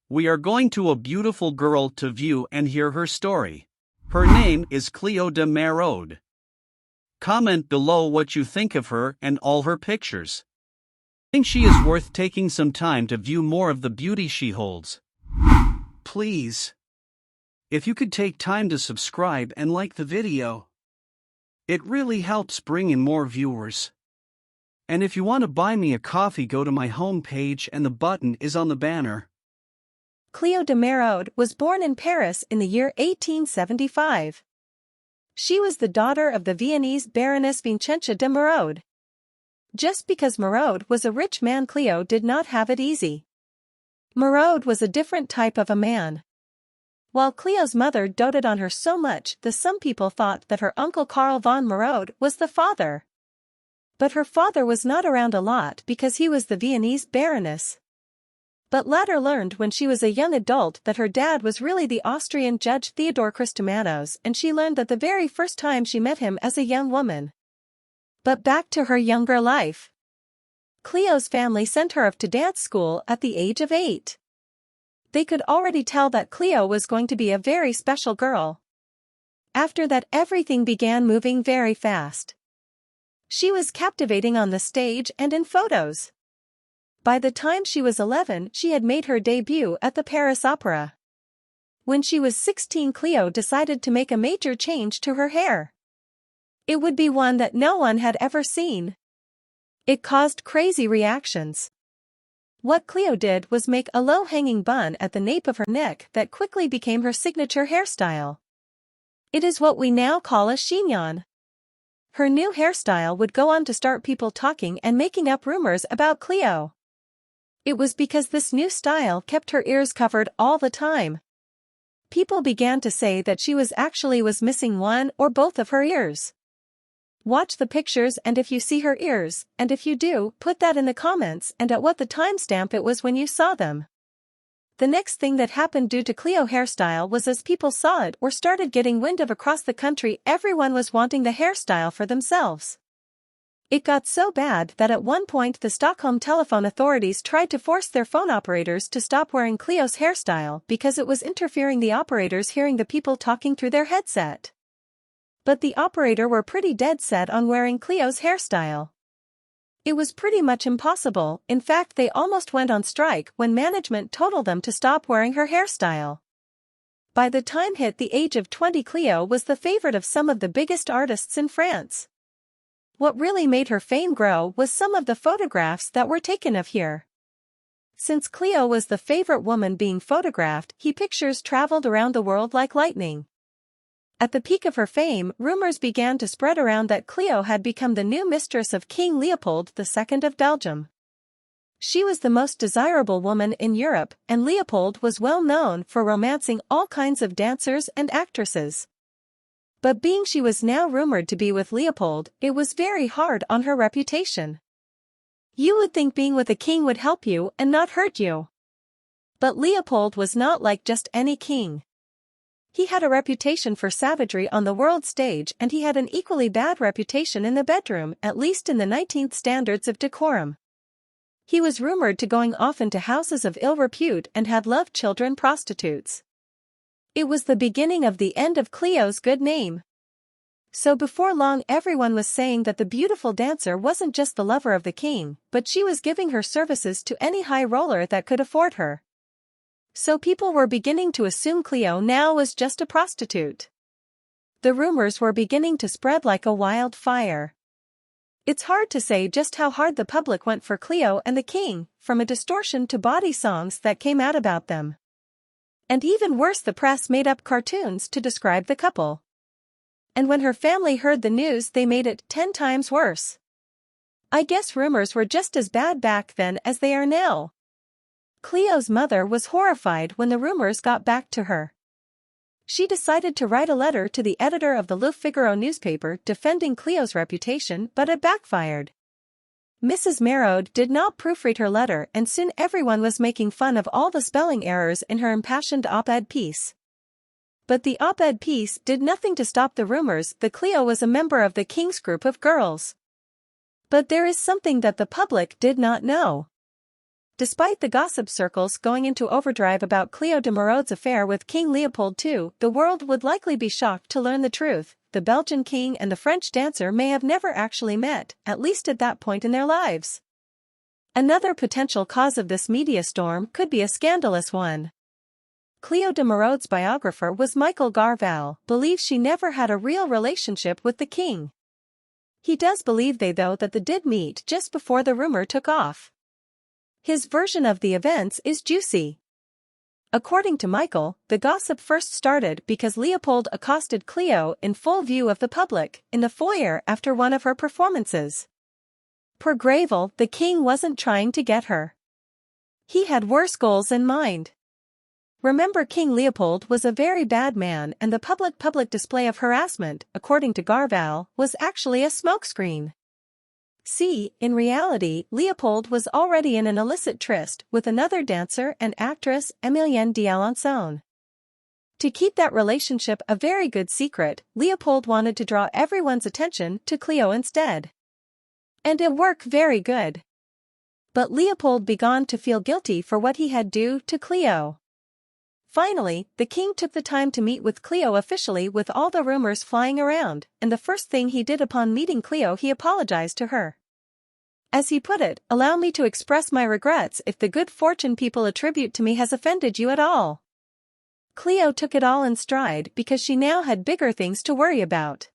We are going to a beautiful girl to view and hear her story. Her name is Cleo de Medrode. Comment below what you think of her and all her pictures. Think she is worth taking some time to view more of the beauty she holds. Please, if you could take time to subscribe and like the video. It really helps bring in more viewers. And if you want to buy me a coffee, go to my homepage and the button is on the banner. Cleo de Medrode was born in Paris in the year 1875. She was the daughter of the Viennese Baroness Vincentia de Medrode. Just because Medrode was a rich man, Cleo did not have it easy. Medrode was a different type of a man. While Cleo's mother doted on her so much that some people thought that her uncle Karl von Medrode was the father. But her father was not around a lot because he was the Viennese Baroness. But later learned when she was a young adult that her dad was really the Austrian Judge Theodore Christomanos, and she learned that the very first time she met him as a young woman. But back to her younger life. Cleo's family sent her off to dance school at the age of 8. They could already tell that Cleo was going to be a very special girl. After that, everything began moving very fast. She was captivating on the stage and in photos. By the time she was 11, she had made her debut at the Paris Opera. When she was 16, Cleo decided to make a major change to her hair. It would be one that no one had ever seen. It caused crazy reactions. What Cleo did was make a low-hanging bun at the nape of her neck that quickly became her signature hairstyle. It is what we now call a chignon. Her new hairstyle would go on to start people talking and making up rumors about Cleo. It was because this new style kept her ears covered all the time. People began to say that she was missing one or both of her ears. Watch the pictures, and if you see her ears, and if you do, put that in the comments and at what the timestamp it was when you saw them. The next thing that happened due to Cleo hairstyle was, as people saw it or started getting wind of across the country, everyone was wanting the hairstyle for themselves. It got so bad that at one point the Stockholm telephone authorities tried to force their phone operators to stop wearing Cleo's hairstyle because it was interfering the operators hearing the people talking through their headset. But the operator were pretty dead set on wearing Cleo's hairstyle. It was pretty much impossible. In fact, they almost went on strike when management told them to stop wearing her hairstyle. By the time hit the age of 20, Cleo was the favorite of some of the biggest artists in France. What really made her fame grow was some of the photographs that were taken of her. Since Cleo was the favorite woman being photographed, her pictures traveled around the world like lightning. At the peak of her fame, rumors began to spread around that Cleo had become the new mistress of King Leopold II of Belgium. She was the most desirable woman in Europe, and Leopold was well known for romancing all kinds of dancers and actresses. But being she was now rumored to be with Leopold, it was very hard on her reputation. You would think being with a king would help you and not hurt you. But Leopold was not like just any king. He had a reputation for savagery on the world stage, and he had an equally bad reputation in the bedroom, at least in the 19th standards of decorum. He was rumored to going often to houses of ill repute and had loved children prostitutes. It was the beginning of the end of Cleo's good name. So before long, everyone was saying that the beautiful dancer wasn't just the lover of the king, but she was giving her services to any high roller that could afford her. So people were beginning to assume Cleo now was just a prostitute. The rumors were beginning to spread like a wildfire. It's hard to say just how hard the public went for Cleo and the king, from a distortion to bawdy songs that came out about them. And even worse, the press made up cartoons to describe the couple. And when her family heard the news, they made it 10 times worse. I guess rumors were just as bad back then as they are now. Cleo's mother was horrified when the rumors got back to her. She decided to write a letter to the editor of the Le Figaro newspaper defending Cleo's reputation, but it backfired. Mrs. Medrode did not proofread her letter, and soon everyone was making fun of all the spelling errors in her impassioned op-ed piece. But the op-ed piece did nothing to stop the rumors that Cleo was a member of the king's group of girls. But there is something that the public did not know. Despite the gossip circles going into overdrive about Cleo de Merode's affair with King Leopold II, the world would likely be shocked to learn the truth. The Belgian king and the French dancer may have never actually met, at least at that point in their lives. Another potential cause of this media storm could be a scandalous one. Cleo de Merode's biographer was Michael Garval, believes she never had a real relationship with the king. He does believe though that they did meet just before the rumor took off. His version of the events is juicy. According to Michael, the gossip first started because Leopold accosted Cleo in full view of the public in the foyer after one of her performances. Per Gravel, the king wasn't trying to get her. He had worse goals in mind. Remember, King Leopold was a very bad man, and the public display of harassment, according to Garval, was actually a smokescreen. See, in reality, Leopold was already in an illicit tryst with another dancer and actress, Emilienne d'Alençon. To keep that relationship a very good secret, Leopold wanted to draw everyone's attention to Cleo instead. And it worked very good. But Leopold began to feel guilty for what he had done to Cleo. Finally, the king took the time to meet with Cleo officially with all the rumors flying around, and the first thing he did upon meeting Cleo, he apologized to her. As he put it, "Allow me to express my regrets if the good fortune people attribute to me has offended you at all." Cleo took it all in stride because she now had bigger things to worry about.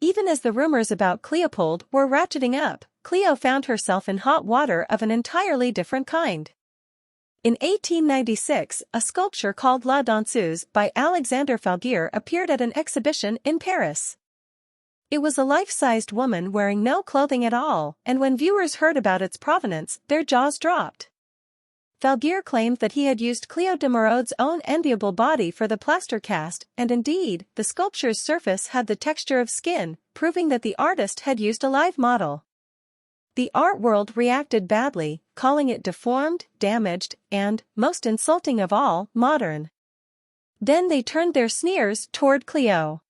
Even as the rumors about Cleopold were ratcheting up, Cleo found herself in hot water of an entirely different kind. In 1896, a sculpture called La Danseuse by Alexandre Falguier appeared at an exhibition in Paris. It was a life-sized woman wearing no clothing at all, and when viewers heard about its provenance, their jaws dropped. Falguier claimed that he had used Cleo de Merode's own enviable body for the plaster cast, and indeed, the sculpture's surface had the texture of skin, proving that the artist had used a live model. The art world reacted badly, calling it deformed, damaged, and, most insulting of all, modern. Then they turned their sneers toward Cleo.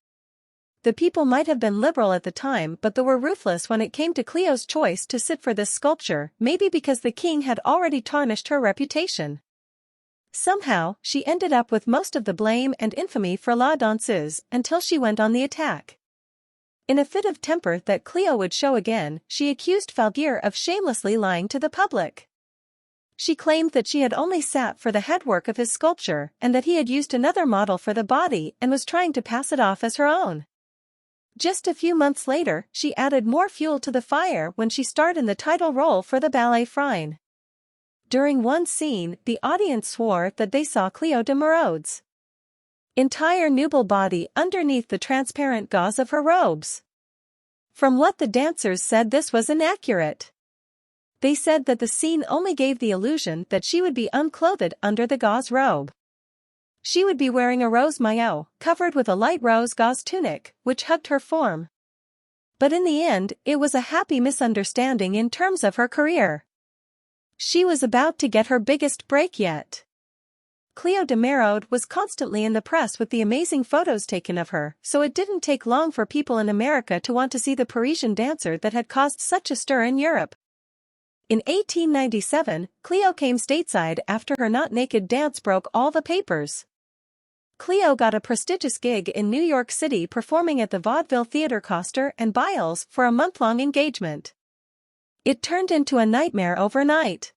The people might have been liberal at the time, but they were ruthless when it came to Cleo's choice to sit for this sculpture, maybe because the king had already tarnished her reputation. Somehow, she ended up with most of the blame and infamy for La Danseuse until she went on the attack. In a fit of temper that Cleo would show again, she accused Falguier of shamelessly lying to the public. She claimed that she had only sat for the headwork of his sculpture and that he had used another model for the body and was trying to pass it off as her own. Just a few months later, she added more fuel to the fire when she starred in the title role for the ballet Phryne. During one scene, the audience swore that they saw Cleo de Merode's entire nubile body underneath the transparent gauze of her robes. From what the dancers said, this was inaccurate. They said that the scene only gave the illusion that she would be unclothed under the gauze robe. She would be wearing a rose maillot, covered with a light rose gauze tunic, which hugged her form. But in the end, it was a happy misunderstanding in terms of her career. She was about to get her biggest break yet. Cleo de Merode was constantly in the press with the amazing photos taken of her, so it didn't take long for people in America to want to see the Parisian dancer that had caused such a stir in Europe. In 1897, Cleo came stateside after her not naked dance broke all the papers. Cleo got a prestigious gig in New York City performing at the Vaudeville Theatre Coster and Biles for a month-long engagement. It turned into a nightmare overnight.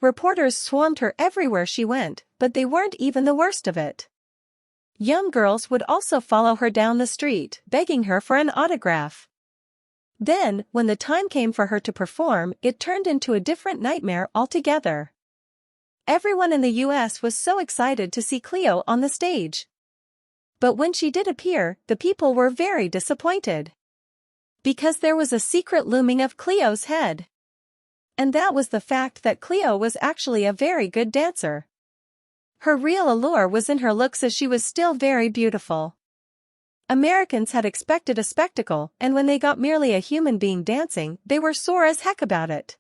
Reporters swarmed her everywhere she went, but they weren't even the worst of it. Young girls would also follow her down the street, begging her for an autograph. Then, when the time came for her to perform, it turned into a different nightmare altogether. Everyone in the US was so excited to see Cleo on the stage. But when she did appear, the people were very disappointed. Because there was a secret looming of Cleo's head. And that was the fact that Cleo was actually a very good dancer. Her real allure was in her looks, as she was still very beautiful. Americans had expected a spectacle, and when they got merely a human being dancing, they were sore as heck about it.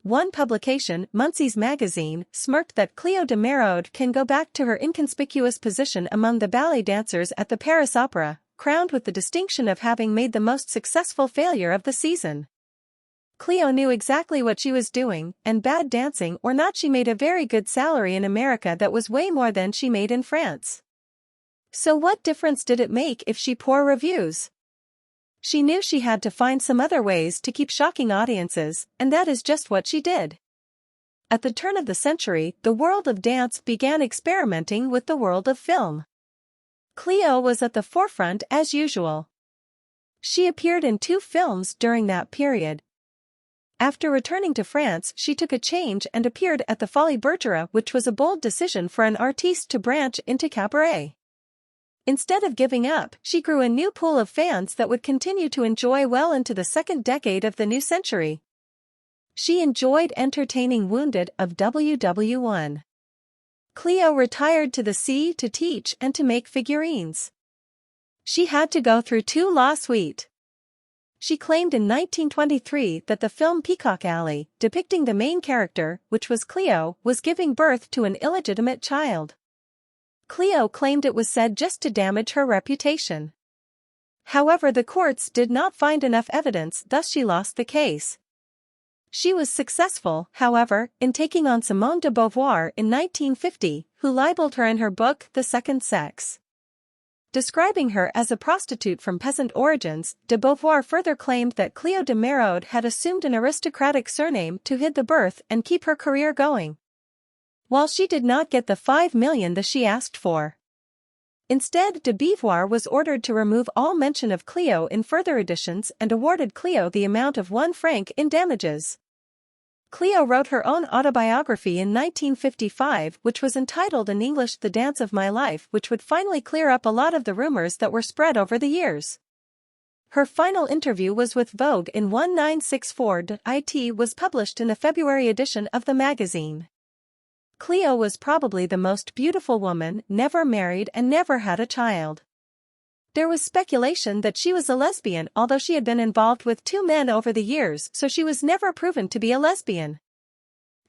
One publication, Munsey's magazine, smirked that Cleo de Merode can go back to her inconspicuous position among the ballet dancers at the Paris Opera, crowned with the distinction of having made the most successful failure of the season. Cleo knew exactly what she was doing, and bad dancing or not, she made a very good salary in America that was way more than she made in France. So what difference did it make if she poor reviews? She knew she had to find some other ways to keep shocking audiences, and that is just what she did. At the turn of the century, the world of dance began experimenting with the world of film. Cleo was at the forefront as usual. She appeared in 2 films during that period. After returning to France, she took a change and appeared at the Folies Bergère, which was a bold decision for an artiste to branch into cabaret. Instead of giving up, she grew a new pool of fans that would continue to enjoy well into the 2nd decade of the new century. She enjoyed entertaining wounded of WW1. Cleo retired to the sea to teach and to make figurines. She had to go through 2 lawsuits. She claimed in 1923 that the film Peacock Alley, depicting the main character, which was Cleo, was giving birth to an illegitimate child. Cleo claimed it was said just to damage her reputation. However, the courts did not find enough evidence, thus she lost the case. She was successful, however, in taking on Simone de Beauvoir in 1950, who libeled her in her book The Second Sex. Describing her as a prostitute from peasant origins, de Beauvoir further claimed that Cleo de Medrode had assumed an aristocratic surname to hide the birth and keep her career going. While she did not get the 5 million that she asked for. Instead, de Beauvoir was ordered to remove all mention of Cleo in further editions and awarded Cleo the amount of 1 franc in damages. Cleo wrote her own autobiography in 1955, which was entitled in English The Dance of My Life, which would finally clear up a lot of the rumors that were spread over the years. Her final interview was with Vogue in 1964. It was published in the February edition of the magazine. Cleo was probably the most beautiful woman, never married and never had a child. There was speculation that she was a lesbian, although she had been involved with 2 men over the years, so she was never proven to be a lesbian.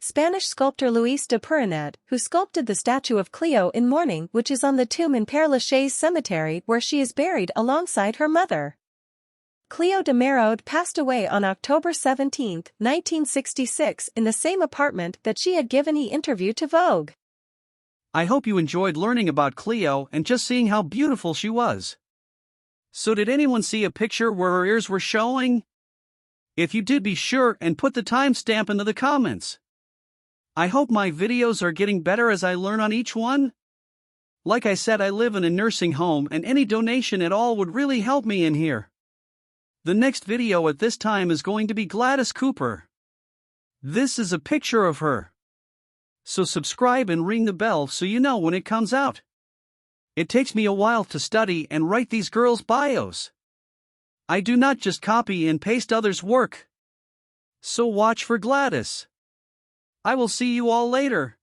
Spanish sculptor Luis de Purinet, who sculpted the statue of Cleo in mourning, which is on the tomb in Père Lachaise Cemetery where she is buried alongside her mother. Cleo de Medrode passed away on October 17, 1966 in the same apartment that she had given an interview to Vogue. I hope you enjoyed learning about Cleo and just seeing how beautiful she was. So did anyone see a picture where her ears were showing? If you did, be sure and put the timestamp into the comments. I hope my videos are getting better as I learn on each one. Like I said, I live in a nursing home and any donation at all would really help me in here. The next video at this time is going to be Gladys Cooper. This is a picture of her. So subscribe and ring the bell so you know when it comes out. It takes me a while to study and write these girls' bios. I do not just copy and paste others' work. So watch for Gladys. I will see you all later.